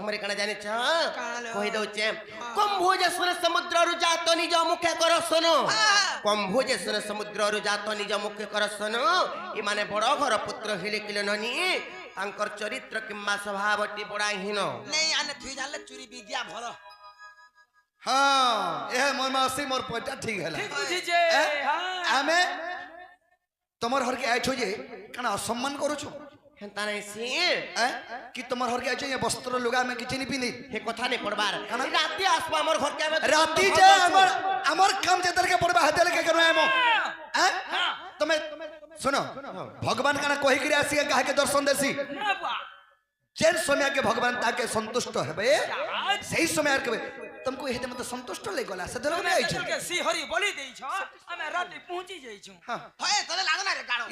प्रथम कण जान कही दौचे कंभोजेश्वर समुद्र जात निज मुखे कर सन कंभोजेश्वर समुद्र जात निज मुखे कर सन इमाने बड़ घर पुत्र हेले किले ननी तांकर चरित्र किंबा स्वभावटी बड़ाहीन नहीं आने थुई जाले चुरी विद्या भलो हाँ यह मोर मासी मोर पटा ठीक है ठीक बुझी जे हां आमे तमर हर के आइछो जे कना असम्मान करू छु हेंता नहीं सी कि तमर हर के आइछो ये वस्त्र लुगा में किछि नि पिनी हे कथा नहीं पड़बार राती आसबा हमर घर के राती जे हमर काम जे दर के पड़बा हतेल के करबा एमो तमे सुनो भगवान कना कहि करे आसी काहे के दर्शन देसी जेन समय के भगवान ताके संतुष्ट हेबे सही समय के तुमको हेते मत संतुष्ट ले गला से दर में आइछ के सी हरि बोली देई छ हमें राती पहुंची जाई छु हां होए तले लागो ना रे गाड़ो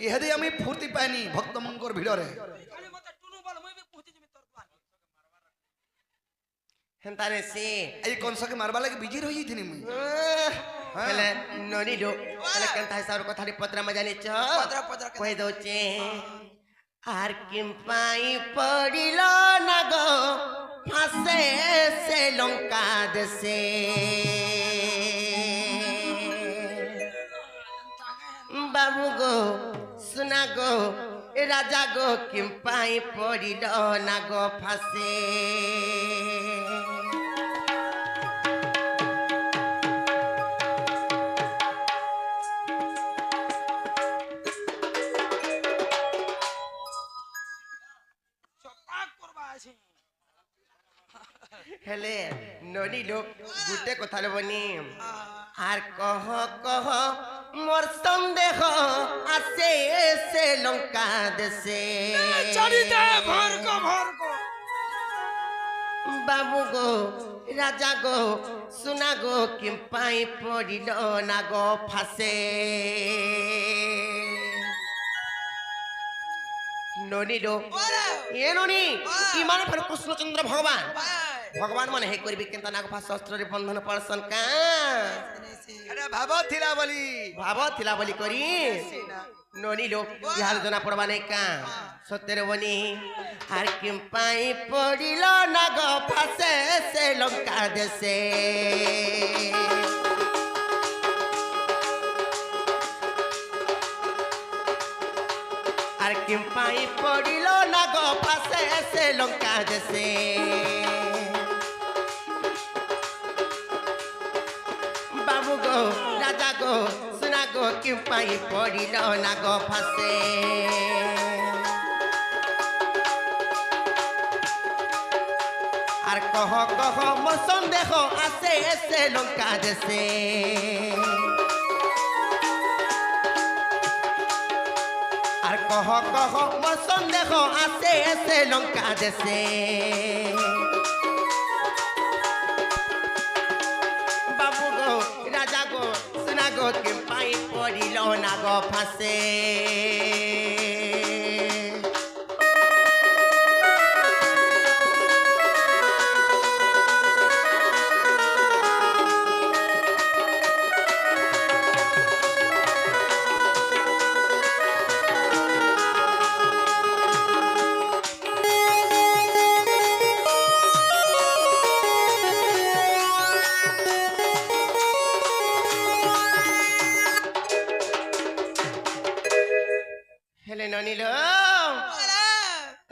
यह दे आमी फुर्ती पानी भक्त मंगर भिड़ रे खाली मते टुनु बोल मैं भी पहुंची जेमी तोर दुआन हेंता नहीं सी आई कौन सा के मारबा लगे बिजी रही थी मुई हेले ननी दो हेले केनता हिसाब कथा पत्र में जानि पत्र कहि दौचे आर किम पाई पड़िलो ना गो फासे से लंका देसे बाबू गो सुना गो राजा गो किम पाई पड़िलो ना गो फासे हेले ननी लोग गुटे कथा बनी आर कह मोर संदेह आसे से लंका देसे चरिते भर को बाबू गो राजा गो सुना गो किम पाई पड़िलो ना गो फासे ननी लो ये ननी इमान फिर कृष्णचंद्र भगवान मन हे करबी केनता नाग फास शस्त्र रे बंधन परसन का अरे भाव थिला बोली करी ननी लो यार जना पड़बा नहीं का सत्यर बनी आर किम पाई पड़िलो नाग फासे से लंका देसे आर किम पाई पड़िलो नाग फासे से लंका देसे बाबू गो राजा गो सुना गो किम पाई पड़िलो नाग फासे आर कह मोर संदेह आसे से लंका देसे आर कह मोर संदेह आसे से लंका देसे बाबू गो राजा गो सुना गो किम पाई पड़िलो ना गो फासे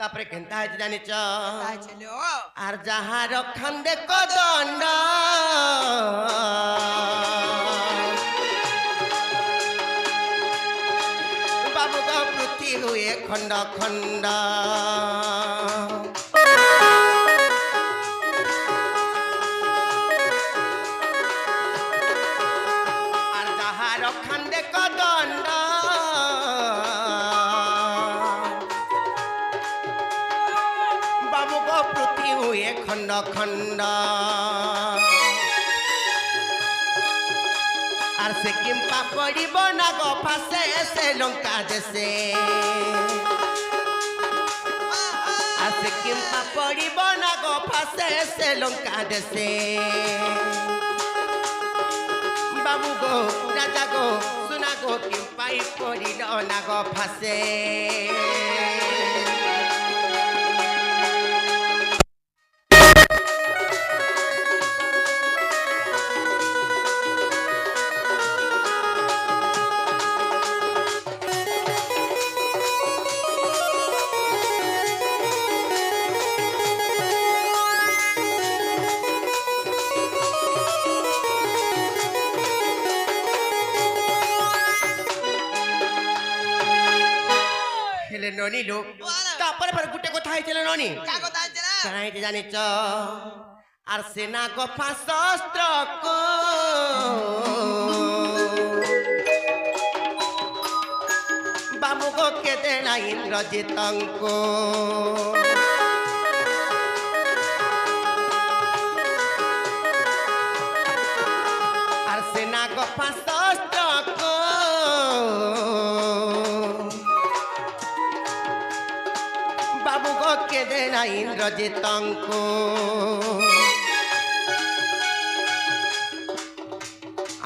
तापरे केनता है जानि च आर जहाँ रखन दे को दंड बाबू का पृथ्वी हुए खंड खंड आर जहाँ रखन दे को दंड खंड खंड आर से किम्पा पड़िब ना गो फासे से लंका देसे आर से किम्पा पड़िब ना गो फासे से लंका देसे बाबू गो राजा गो सुना गो किम्पाई पड़िल ना गो फासे ননি লো বলো। তারপরে ফের গুটে কথা হয়েছিল ননি কা কথা আছে না কানা হয়েছে জানিছ আর সেনা গফা শস্ত্র কো বাবু গো কেদে না ইন্দ্রজিতঙ্ক আর সেনা গফা শস্ত্র কো বাবু গো কেদে না ইন্দ্রজিতঙ্ক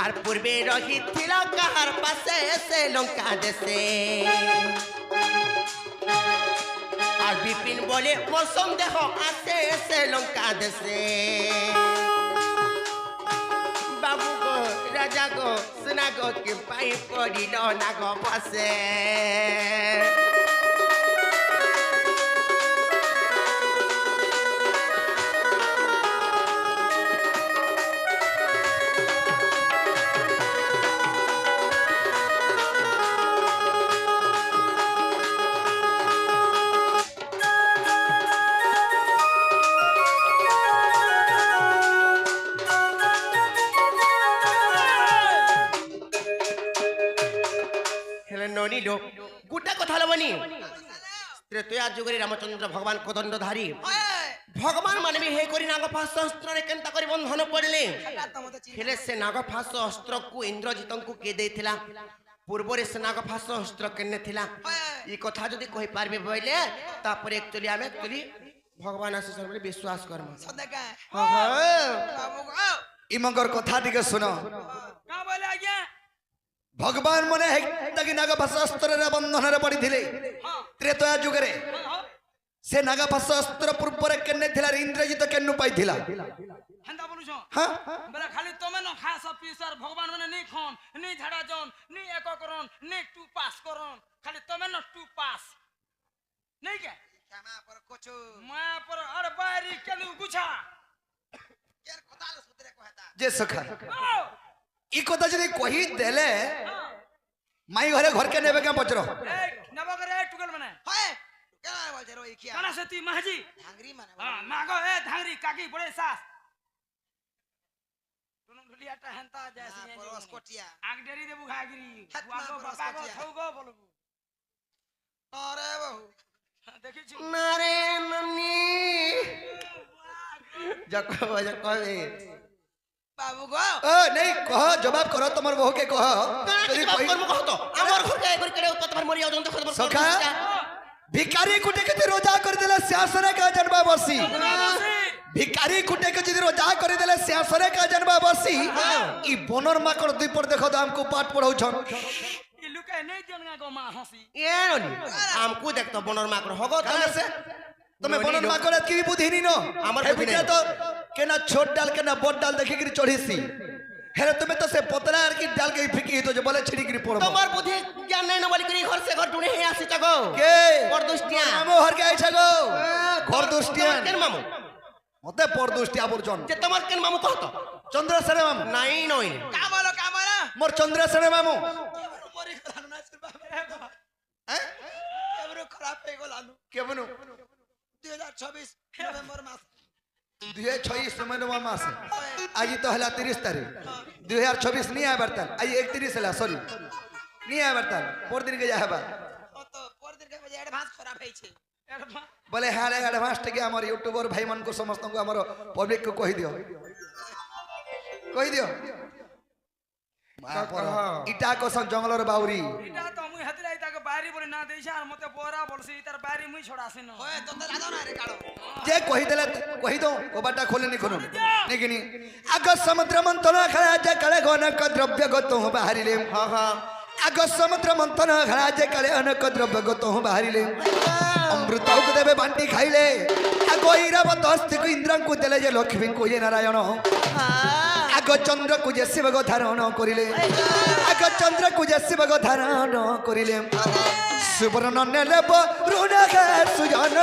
আর পূর্বে রহিছিল কাহার পাশে সে লঙ্কা দেশে আর বিপিন বলে মৌসুম দেহ আসে সে লঙ্কা দেশে বাবু গো রাজা গো সোনা গো কে পাই পড়িল না গো পাশে ননিল গোটা কথা লবনি ত্রেতয়া যুগরে রামচন্দ্র ভগবান কোদণ্ডধারী ভগবান মানবী হে করি নাগফাস অস্ত্রে কেন্তা করি বন্ধন পড়লে হেলে সে নাগফাস অস্ত্রକୁ ইন্দ্রজিতଙ୍କୁ কে ଦେଇଥିଲା ପୂର୍ବରେ ସେ ନାଗଫାସ ଅସ୍ତ୍ର କେନେ ଥିଲା ଏ କଥା ଯଦି କହି ପାରିବେ ବୋଇଲେ ତାପରେ actually ଆମେ actually ଭଗବାନ ଆଶୀର୍ବାଦ ବୋଲି ବିଶ୍ୱାସ କରମୁ ସଦକା ହଁ ହଁ ବାबू गो ইমঙ্গর কথা টিকে শুনো का बोले आज्ञा ভগবান মনে হেতাকি নাগভাষাস্ত্রের বন্ধନରେ পড়িଥିଲେ ত্রেতয়া যুগরে সে নাগভাষাস্ত্র পূর্বরে কেনে ଥିଲା ইন্দ্রজিত কেনু পাইଥିଲା हंदा बोलु छो হ্যাঁ बोले खाली तमे न खास पीसर भगवान माने नी खन नी झाड़ा जन नी एक करन नी टू पास करन खाली तमे न टू पास नहीं के क्षमा पर कोचो मैं पर अरे बारी केनु गुछा यार कोदाल सुतरे को हेता যে সখা ओ ই কথা যদি কহি দেলে মাই ঘরে ঘরকে নেবে কে পচর ए नबकर ए टुकल माने होए क्या बोल रो इकिया काना से ती महाजी धांगरी माने हां मागो ए धांगरी काकी बड़े सास दोनों ढुलियाटा हंता जैसी है परोस कोटिया आग डेरी देबु घागरी हट ना वाको बरस बाबा को कटिया। थौगो बोलबु अरे बहू देखि छु নারে ননি যকো কবে बाबू गो ও নেই কহ জবাব করো তোমার বহুকে কহ যদি কহি কর্ম কহত আমার ঘরকে একবার কেড়ে তোমার মরি যাও তো সখা ভিকারি কুটে কে রোজা করে দিলে শাসনে কা জন্মা বসি ভিকারি কুটে কে যদি রোজা করে দিলে শাসনে কা জন্মা বসি ই বনর মাকড় দুই পর দেখো তো আমকো পাঠ পড়াউছন ई लुकाय नहीं देनगा गो मा हंसी এ ননি আমকু দেখতো বনর মাকড় হগো কানা সে তুমি ননি বনর লোক। মাকড় কি বুদ্ধি নিনো আমার হে বুদ্ধি বিটা নাই। তো কেনা ছোট ডাল কেনা বড় ডাল দেখি কি চড়িছি হেরে তুমি তো সে পতলা আর কি ডাল কে ফিকি তো যে বলে ছিড়ি কি পড়ব তোমার বুদ্ধি জ্ঞান নাই না বলি করি ঘর সে ঘর টুনে হে আসি গো কে পরদুষ্টিয়া মামু হর কে আইছা গো ঘর দুষ্টিয়া তোমার কেন মামু মতে পরদুষ্টিয়া বর্জন যে তোমার কেন মামু কহতো চন্দ্রসেন মামু নাই নই का बोलो মোর চন্দ্রসেন মামু मोरी गलानु ना सिर बाबा হ্যাঁ एवरो खराब पे गलानु কেমন 2026 नवंबर मास 2026 নভেম্বর মাস আজ তো হলা 30 তারিখ 2026 নি আইবারতাল আজ 31 হলা সরি নি আইবারতাল পর দিন কে যাবা तो पर दिन के बजे एडवांस खराब है छे বলে হ্যাঁ রে অ্যাডভান্স থেকে আমার ইউটিউবার ভাই মান কো সমস্ত কো আমার পাবলিক কো কই দিও ইটা কোসন জঙ্গলর বাউরি इटा तो मुई हतराई ताके बारी बोले ना देइछा और मते बोरा बोलसी तार बारी मुई छोड़ासी न होए तो लागो ना रे गाड़ो যে কহি দেলে কহি দো কবাটা খোলে নি কোনো নেকিনি আগ সমুদ্র মন্থন খেলা যে কালে গনক দ্রব্য গত বাহারিলে হ্যাঁ হ্যাঁ আগ সমুদ্র মন্থন খেলা যে কালে অনক দ্রব্য গত বাহারিলে অমৃতক দেবে বান্টি খাইলে আগ ইরাবত হস্তিকু ইন্দ্রଙ୍କୁ দেলে যে লক্ষ্মীଙ୍କୁ যে নারায়ণ আগ চন্দ্রକୁ যে শিবগ ধারণ করিলে আগ চন্দ্রକୁ যে শিবগ ধারণ করিলে সুবর্ণ নেলে বরুণ সুজন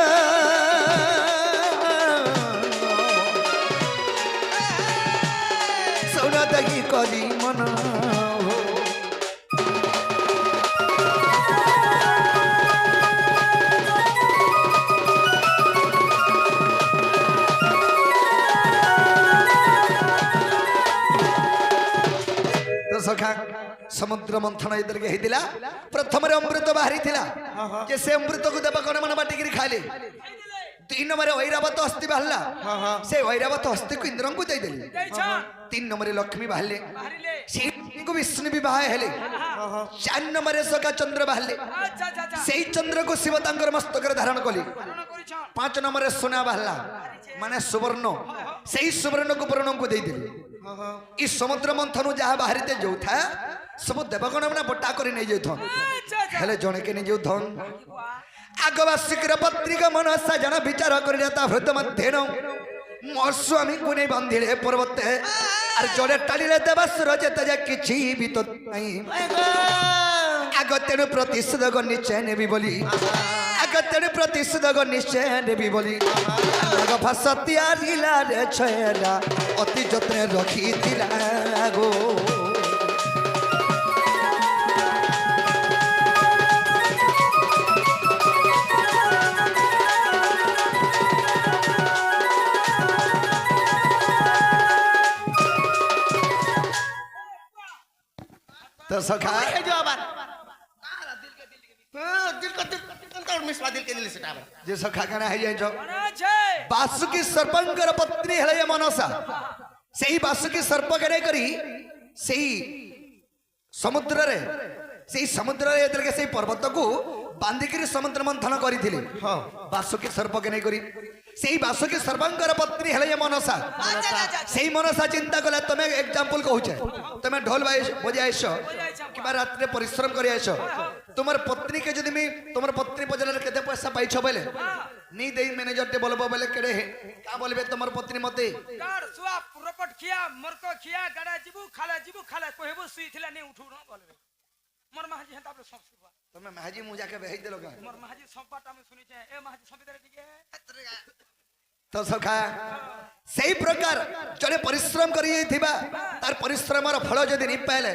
সৌরা দেখি করি মন ସମୁଦ୍ର ମନ୍ଥନ ଯେତେବେଳେ ହେଇଥିଲା ପ୍ରଥମରେ ଅମୃତ ବାହାରିଥିଲା ଯେ ସେ ଅମୃତକୁ ଦେବଗଣ ମାନେ ବାଟିକିରି ଖାଇଲେ 3 ନମ୍ବରରେ ଐରାବତ ଅସ୍ଥି ବାହାରିଲା ସେ ଐରାବତ ଅସ୍ଥିକୁ ଇନ୍ଦ୍ରଙ୍କୁ ଦେଇଦେଲେ 3 ନମ୍ବରରେ ଲକ୍ଷ୍ମୀ ବାହାରିଲେ ସେଇକୁ ବିଷ୍ଣୁ ବିବାହ ହେଲେ 4 ନମ୍ବରରେ ସଖା ଚନ୍ଦ୍ର ବାହାରିଲେ ସେଇ ଚନ୍ଦ୍ରକୁ ଶିବ ତାଙ୍କର ମସ୍ତକରେ ଧାରଣ କଲେ 5 ନମ୍ବରରେ ସୁନା ବାହାରିଲା ମାନେ ସୁବର୍ଣ୍ଣ ସେଇ ସୁବର୍ଣ୍ଣକୁ ପୂର୍ଣ୍ଣଙ୍କୁ ଦେଇଦେଲେ ଇ ସମୁଦ୍ର ମନ୍ଥନ ଯାହା ବାହାରିତେ ଯୋଉଥା ସବୁ ଦେବଗଣ ମାନେ ବଟା କରି ନେଇ ଯାଉଥନ୍ ହେଲେ ଜଣେ କେ ନେଇ ଯାଉଥନ୍ ଆଗବାସିକର ପତ୍ରିକା ମନସା ଜଣ ବିଚାର କରିଲେ ତା ହୃଦ ମଧ୍ୟେନ ମୋ ସ୍ୱାମୀଙ୍କୁ ନେଇ ବାନ୍ଧିଲେ ପର୍ବତେ আর জড়ে টালিলে দেবাসুর যেতে যে কিছু বি তো নাই আগ তেণু প্রতিশোধক নিশ্চয় নেবি বলি আগ তেণু প্রতিশোধক নিশ্চয় নেবি বলি গফা সতিয়ারিলা রে ছয়রা অতি যত্নে রখিছিলা গো तो सखा जो आबार दिल को मिसवा दिल के दिल से टावर जे सखा कना है जाई जो बासुकी सर्पंकर पत्नी हेले ये मनसा सेही बासुकी सर्प करे करी सेही समुद्र रे एतर के सेही पर्वत को बांधिकरी समुद्र मंथन करिथिले हां बासुकी सर्प के नहीं करी सेही बासुकी सर्पंकर पत्नी हेले ये मनसा सेही मनसा चिंता कला तमे एग्जांपल कहूचे तमे ढोल बजाइछ कि रात रे परिश्रम करि आइछ तुमर पत्नी के जदी मी तुमर पत्नी पजले केते पैसा पाइछ बेले नी देई मैनेजर टे बोलबो बेले केडे का बोलबे तुमर पत्नी मते कार सुआ पुरपट खिया मरको खिया गाडा जिबु खाला कहबो सुई थिला ने उठु न बोलबे मोर महाजी हता पे सब सुबा तमे महाजी मुजा के भेज देलो का मोर महाजी संपाटा में सुनी छे ए महाजी संबिदरे दिगे तो सखा सही प्रकार जड़े परिश्रम करी थिबा तार परिश्रमर फल जदि नि पाइले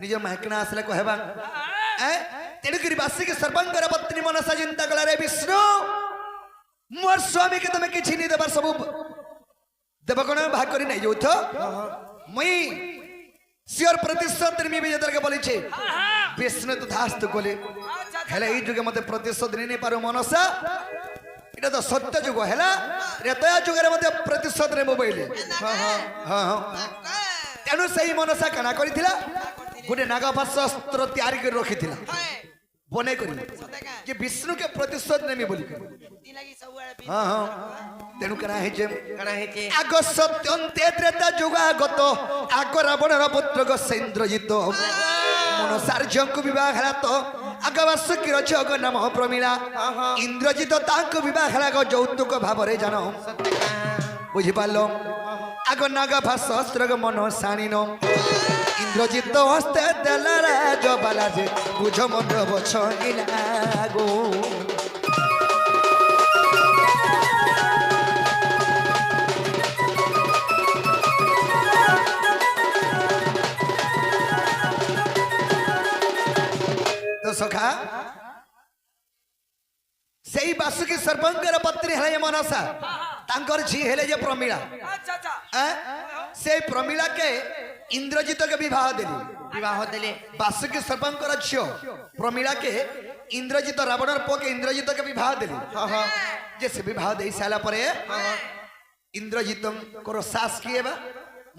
निज महकना आसले कहबा तेणु करी बासी के सर्वंकर पत्नी मनसा चिंता कला रे विष्णु मोर स्वामी के तमे किछि नि देबार सब देवगण भाग करी नै जोथ मई सियर प्रतिशत निर्मी विजेतर के बोली छे विष्णु तो धास्त कोले हेले ई जुगे मते प्रतिशत नि पारो मनसा এটা তো সত্য যুগ হেলা রেতয়া যুগের মধ্যে প্রতিশোধ রে মোবাইল তেণু সেই মনসা কানা করিছিলা গোটে নাগপাশ অস্ত্র তৈরি করে রখিছিলা বনে করি যে বিষ্ণুকে প্রতিশোধ নেমি বলি তেণু কানা হয়েছে আগ সত্যন্তে ত্রেতা যুগাগত আগ রাবণের পুত্র গোসেন্দ্রজিত মনসার্যঙ্কু বিবাহ হেলা তো আগবাসুকীর ঝগ নাম প্রমীলা ইন্দ্রজিত তাঙ্কু বিবাহ হেলা যৌতুক ভাবরে জানো বুঝিপারল আগ নাগভা সহস্রগ মন সানিন ইন্দ্রজিত হস্তে দেলা রাজবালা যে বুঝ মন বছইলা গো सखा सेही बासुकी सर्पंकर पत्नी हेले मनसा तांकर झी हेले जे प्रमीला से प्रमीला के इंद्रजित के विवाह देली बासुकी सर्पंकर झियो प्रमीला के इंद्रजित रावणर पो के इंद्रजित के विवाह देली जे से विवाह देई साला परे इंद्रजित को सास किए बा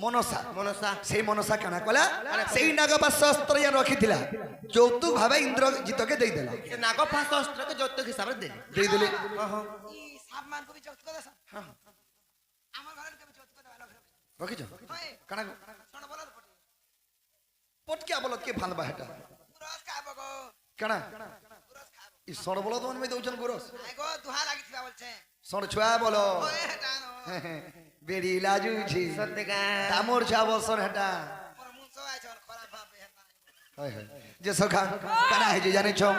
मनसा मनसा से मनसा काना कला सेही नागपाश अस्त्र या रखिथिला যৌতুক ভাবে ইন্দ্রজিতকে দেই দেলা से नागपाश अस्त्र के যৌতুক হিসাবে দেই দিলে ই সাবমান কো বি যৌতুক দেছ আমার ঘরে কবি যৌতুক দেবা রখিছ কানা শোন বলা পট কে বলত কে ভালবা হেটা পুরস খাবো গো কানা পুরস খাবো ই সড় বলত মন মে দউছন গুরস আই গো দুহা লাগিছিলা বলছে সড় ছুয়া বলো ওই হেটা নো বেড়ি লাজু ছি सत्य का দামর ছা বসন হেটা মোর মুছো আইছ খরাপ ভাবে হেটা हाय हाय जे सखा काना है जे जाने छो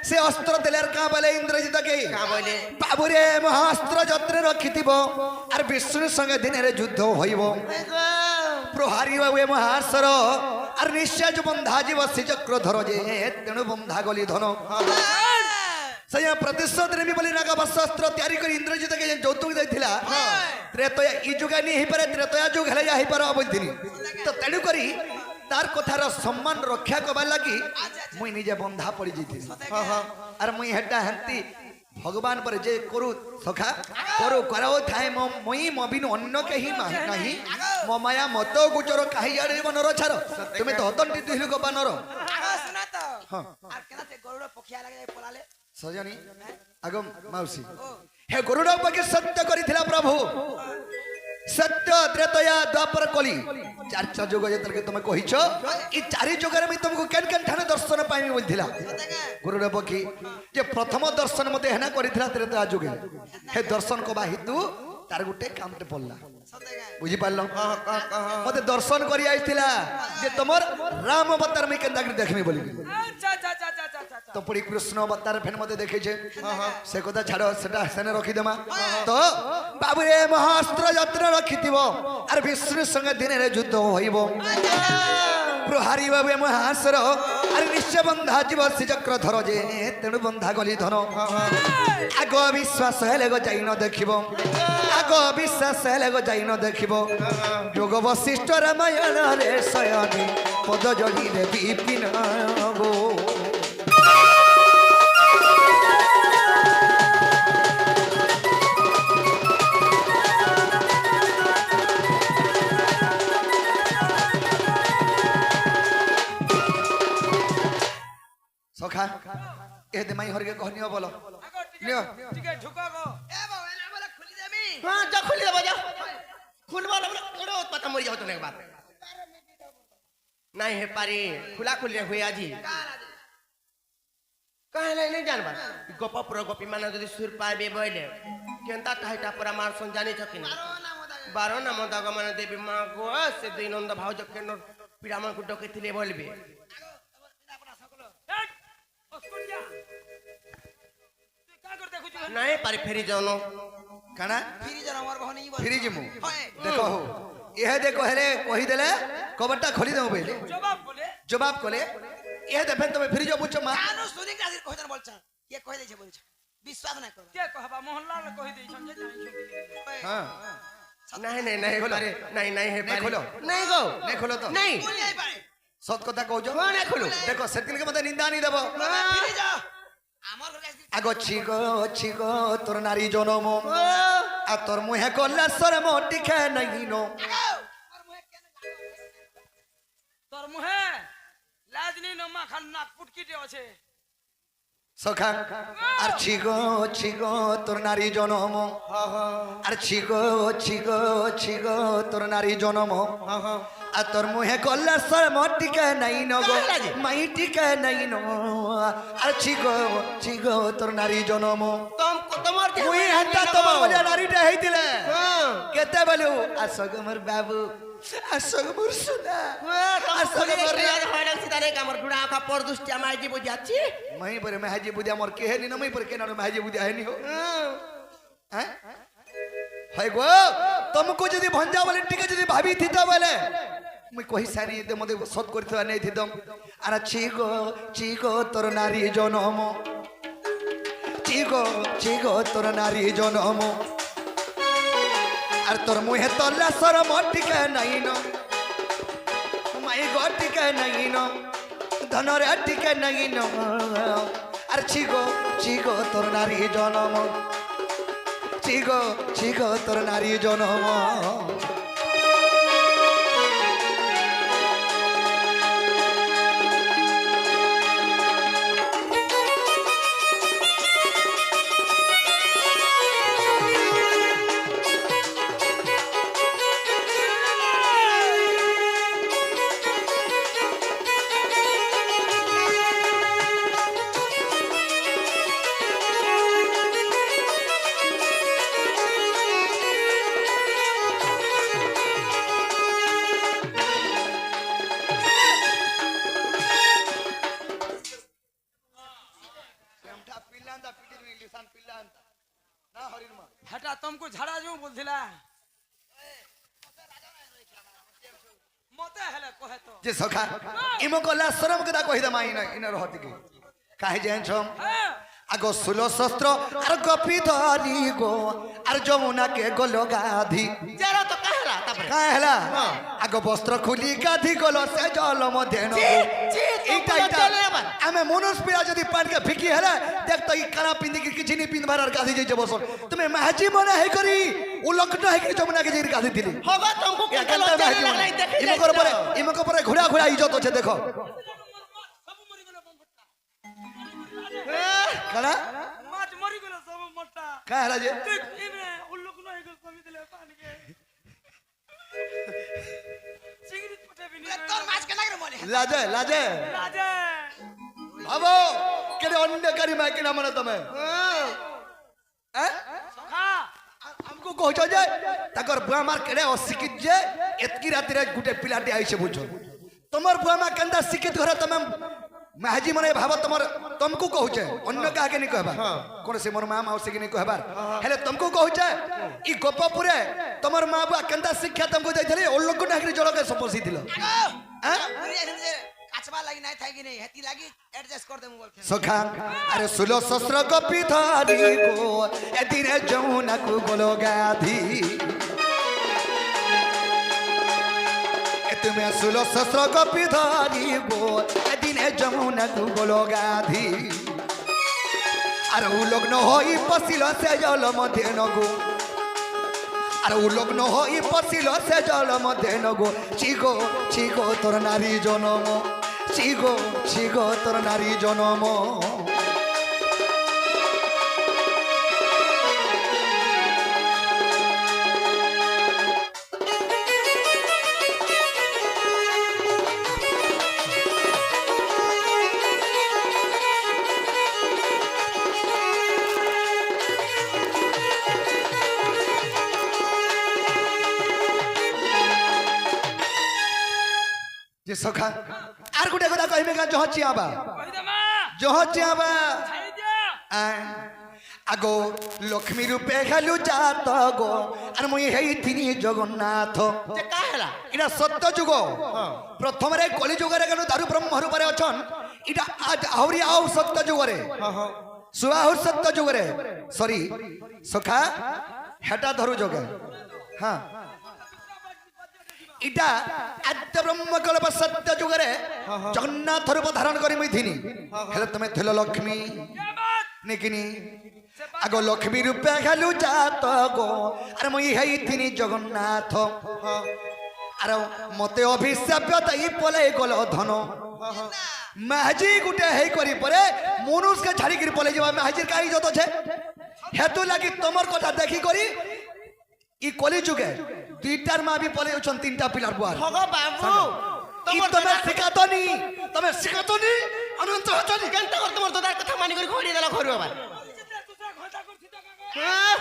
से अस्त्र देलेर का बोले इंद्रजित के का बोले बाबुरे महाअस्त्र जत्रे रखिथिबो आर विष्णु संगे दिन रे युद्ध होइबो प्रहारी बाबू महासर आर निश्चय जो बंधा जीव से चक्र धर जे तेणु बंधा गली धन सया प्रतिशोध रे भी बोली नागपाश अस्त्र तैयारी कर इंद्रजित के যৌতুক দেইथिला त्रेतया इ जुगा नि हे पारे त्रेतया जुग हेले जा हे पारो अबधिनी तो तेणु करी तार कथार सम्मान रक्षा करबार लगी अच्छा, अच्छा। मुई निजे बंधा पड़ी जाती सते हाँ हाँ अरे मुई हेटा हेंती भगवान पर जे करू सखा करू कराओ थाए मो मुई मबिन अन्य केही माहि नाही मो माया मत गुचर काहि आड़े बनर छार तुमे तो हतंती दिलु को बनर आगो सुना तो हाँ। আর কেন তে গরুড় পখিয়া লাগে পলালে सजनी आगम माउसी ও हे गरुड़ पक्षी सत्य करिथिला प्रभु सत्य त्रेतया द्वापर कली चार जुग जेतल तुम कहिछ ई चारि जुगर में तुमको केन केन ठाने दर्शन पाइमी बोलथिला সতেকে गरुड़ पक्षी जे प्रथम दर्शन मते हेना करिथिला त्रेतया जुगे हे दर्शन को हेतु तार गुटे कामटे पड़ला সতেকে बुझी पारलो मते दर्शन करी आइथिला जे तमर राम अवतार में केनदा देखमी बोली अच्छा अच्छा अच्छा अच्छा अच्छा अच्छा तो पुरी कृष्ण अवतार फेन मते देखे छे से कथा छाड़ो सेटा सेने रखी देमा तो बाबू रे महास्त्र यत्र रखिथिबो आर विष्णु संग दिन रे युद्ध होइबो प्रहारी बाबू महास्त्र आर निश्चय बंधा जीव से चक्र धर जे तेणु बंधा गली धन आगो विश्वास हेले गो जाई न देखिबो आगो विश्वास हेले गो जाई न देखिबो जोग वशिष्ठ रामायण रे शयनी पद जड़ी रे विपिन गो सखा ए दे माई हरके कहनियो बोलो आगो लियो। टिके ढुको गो এ বাবা এনা বলে খুলি দেমি हाँ जा खुल दे बजा खुलवा लो एड़ो पता मर जाओ तो एक बात नहीं है पारी खुला खुल रे हुई आजी कहले नहीं जानबा गप पर गपी माने जदी सुर पाइबे बोले केनता टाइटा पर मार सुन जानी छकिन बारो नाम दाग माने देवी मां को से दीनंद भाउज केन पिरामन को डकेथिले बोलबे ए अस्कुरिया तू का करते खुजु नहीं पारी फेरी जानो काना ফিরি জন আমার বহনি বল फिरी जिमु হয় देखो हो यह देखो हेले कहि देले कबरटा खोली देबो बेले जवाब बोले जवाब कोले यह दे फेन तुम फिरी जो पूछो मा কানো সুদিন রাজির কইজন বলছ কে কই দেছে বলছ বিশ্বাস না করো के कहबा मोहनलाल कहि देई छन जे जानि छन हां नहीं नहीं नहीं पारी नहीं नहीं है नहीं पारी खोलो। नहीं गो नहीं खोलो तो नहीं বলি আই পারে सत कथा कहू जो हाँ, नहीं खोलो। देखो सेतिल के मते निंदा नहीं देबो বাবা ফিরি যা আমার ঘরে আজকে आगो छिगो तोर नारी जनम आ तोर मुहे कल्ला सर मोटी खे नहीं नो আমার মুহে কেন तोर मुहे लाजनी नमा खान नाक पुटकी दे আছে सखा আর छिगो तोर नारी जनम हाँ हाँ আর छिगो तोर नारी जनम हाँ हाँ आ तोर मुहे कल्ला सर मोटी खे नहीं नो गो कहला जी। माइटी खे नहीं नो আর छिगो तोर नारी जनम तुमको तुम्हारे मुई हंता तोमर बजा नारी टे हेतिले हाँ केते बोलू असगमर बाबू असगमर सुना मई पर महाजी बुदिया मोर केहे नि न मई पर केना महाजी बुदिया है नि हो हैं है गो तुमको यदि भंजा बोले टिके यदि भाभी थिता बोले मुई कहि सारी दे मते सत करथवा नै थिदम आरा चिगो तोर नारी जनम चिगो तोर नारी जनम আর তোর মুহে তল্লা সর মটিকে নাই ন মাই গটিকে নাই ন ধনরে টিকে নাই ন আর চিগো তোর নারী জনম চিগো তোর নারী জনম हटा तुमको झाड़ा जो बोलथिला मते हेले कहे तो जे सखा इमो कला शरम कदा कहि दमा इन इन रहति के काहे जेन छम हां আগো সুল শস্ত্র আর গপি ধরি গো আর যমুনাকে গলো গাধি যারা তো কাহলা তারপরে কাঁ হেলা আগো বস্ত্র খুলি গাধি গলো সে জল মধ্যে আমি মনুষ পিলা যদি পানকে ফিকি হেলা দেখ তো ই কানা পিন্দিকি কিছু নি পিনবার আর গাধি যাইছে বসন তুমি মাহাজি মনে হে করি উলগ্ন হে করি যমুনাকে যাই গাধি দিলি হবা তুমকু কে একান্ত লজ্জা মাহাজি মনে নাই দেখি ইমক পরে ঘোড়া ঘোড়া ইজ্জত আছে দেখো সব মরি গেল বন্ধুটা কানা মাছ মরি গেল সব মোটা কাঁ হেলা যে দেখ ইমরে উল্লু কোন হয়ে গেল সবই দিলে পানিকে চিংড়ি পটাবি নি তোর মাছ কেন করে বলে লাজে লাজে রাজা ভাবো কেনে অন্য কারি মা কিনা মানে তুমি হ্যাঁ সখা ଆମକୁ କହୁଛ ଯେ ତାଙ୍କର ବୁଆ ମାର କେଡ଼େ ଅଶିକ୍ଷିତ ଯେ ଏତକି ରାତିରେ ଗୋଟେ ପିଲାଟି ଆଇছে ବୁଝ ତମର ବୁଆ ମା କେନ୍ତା ଶିକ୍ଷିତ ଘରେ ତମେ ମାହାଜି ମାନେ ଭାବ ତମର ତମକୁ କହୁଛେ ଅନ୍ୟ କାହାକେ ନି କହିବା କଣ ସେ ମୋର ମା ମାଉସୀ କି ନି କହିବାର ହେଲେ ତମକୁ କହୁଛେ ଇ ଗୋପପୁରେ ତମର ମା ବୁଆ କେନ୍ତା ଶିକ୍ଷା ତମକୁ ଦେଇଥିଲେ ଓଲକୁ ନାଗରି ଜଳକେ ସପୋସିଥିଲ কাচবা লাগি নাই থাকি নাই হেতি লাগি অ্যাডজাস্ট করে দেবো বলছেন সখা আরে সুলো শস্ত্র গপি ধরি গো এদিনে যমুনাকু গলো গাধি তুমি সুলো শস্ত্র গপি ধরি গো এদিনে যমুনাকু গলো গাধি আর উলগ্ন হই পশিল সে জল মধ্যে নগো আর উলগ্ন হই পশিল সে জল মধ্যে নগো চিগো তোর নারী জনম চিগো তোর নারী জনম যে সখা আর গোটে কথা কহিবে কা জহচি আবা কই দে মা জহচি আবা ছাই দিয়া আগো লক্ষ্মী রূপে খেলু জাত গো আর মুই হেইথিনি জগন্নাথ যে কাহলা এটা সত্য যুগ প্রথমরে কলি যুগরে কেন দারু ব্রহ্ম রূপরে অছন এটা আজ আহুরি আউ সত্য যুগরে সুবাহুর সত্য যুগরে সরি সখা হেটা ধরু যোগে হ্যাঁ এটা আদ্য ব্রহ্মকল্প সত্য যুগরে জগন্নাথ রূপ ধারণ করি মুই থিনি হেলে তুমি থিল লক্ষ্মী নিকিনি আগো লক্ষ্মী রূপে খেলু জাত গো আর মুই হেইথিনি জগন্নাথ আর মতে অভিশাপ তাই পলে গল ধন মাহাজি গুটে হেই করি পরে মনুষকে ছাড়ি করে পলে যাবা মাহাজির কাই যত আছে হেতু লাগি তোমার কথা দেখি করি ই কলি যুগে দুইটার মা বি পলে উছন তিনটা পিলার বুয়ার হগো বাবু ই তুমি শিখাতনি অনন্ত হতনি কেন তো তোমার দাদার কথা মানি করে ঘড়ি দেলা ঘরু আবার তুসা ঘটা করছি তো কাকা হ্যাঁ?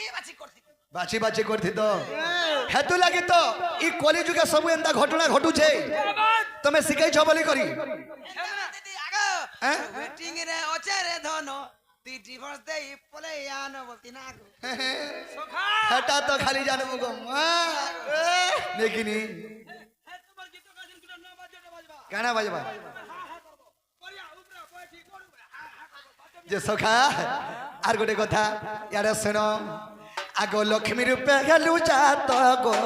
বাছি করতে বাছি বাছি করছি তো হেতু লাগি তো ই কলি যুগে সবু এন্তা ঘটনা ঘটুছে তুমি শিখাইছ বলি করি দিদি আগো হ্যাঁ? মিটিং রে অছে রে ধন তুই ডিভোর্স দেই পলে আনো বলতি না আগো সখা হেটা তো খালি জানবো গো মা দেখিনি তোমার গীত গাজন গুলো না বাজে বাজবা কানা বাজবা করিয়া উপরে বইটি করবে যে সখা আর গোটে কথা ইয়ারে শুন আগো লক্ষ্মী রূপে গেলু জাত গো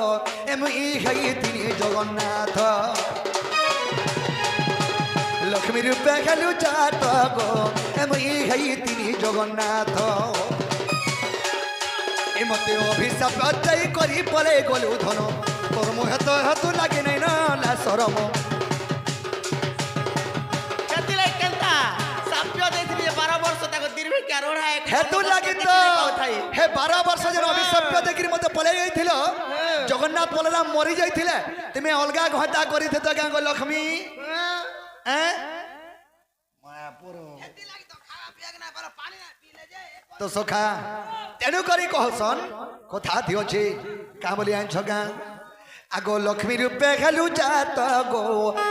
এমই হেই তিনি জগন্নাথ লক্ষ্মী রূপে গেলু জাত গো এমই হেই তিনি জগন্নাথ এ মতে অভিশাপ যাই করি পলে গলু ধন তোর মুহে তো হেতু লাগে নাই না শরম কেতি লাই কেনতা সাপ্য দেইছিলি 12 বর্ষ তাকে দীর্ঘ কারোড়া এক হেতু লাগি তো হে 12 বর্ষ যেন অভিশাপ্য দেখি মতে পলে যাইছিল জগন্নাথ বলরাম মরি যাইছিলে তুমি অলগা ঘটা করি থে তো গাঙ্গ লক্ষ্মী হ্যাঁ মায়াপুর হেতি লাগি তো খাওয়া পিয়া না পার পানি না পিলে যে তো সখা তেণু করি কহসন কথা দিওছি কা বলি আইছ গা আগো লক্ষ্মী রূপে খেলু জাত গো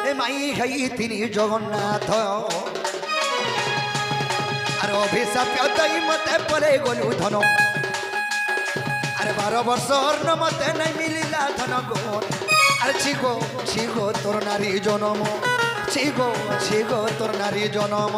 এ মাই হেই তিনি জগন্নাথ আর অভিশাপ তাই মতে পলে গলু ধন আরে 12 বর্ষর মতে নাই মিলিলা ধন গো আর ছিগো তোর নারী জনম ছিগো তোর নারী জনম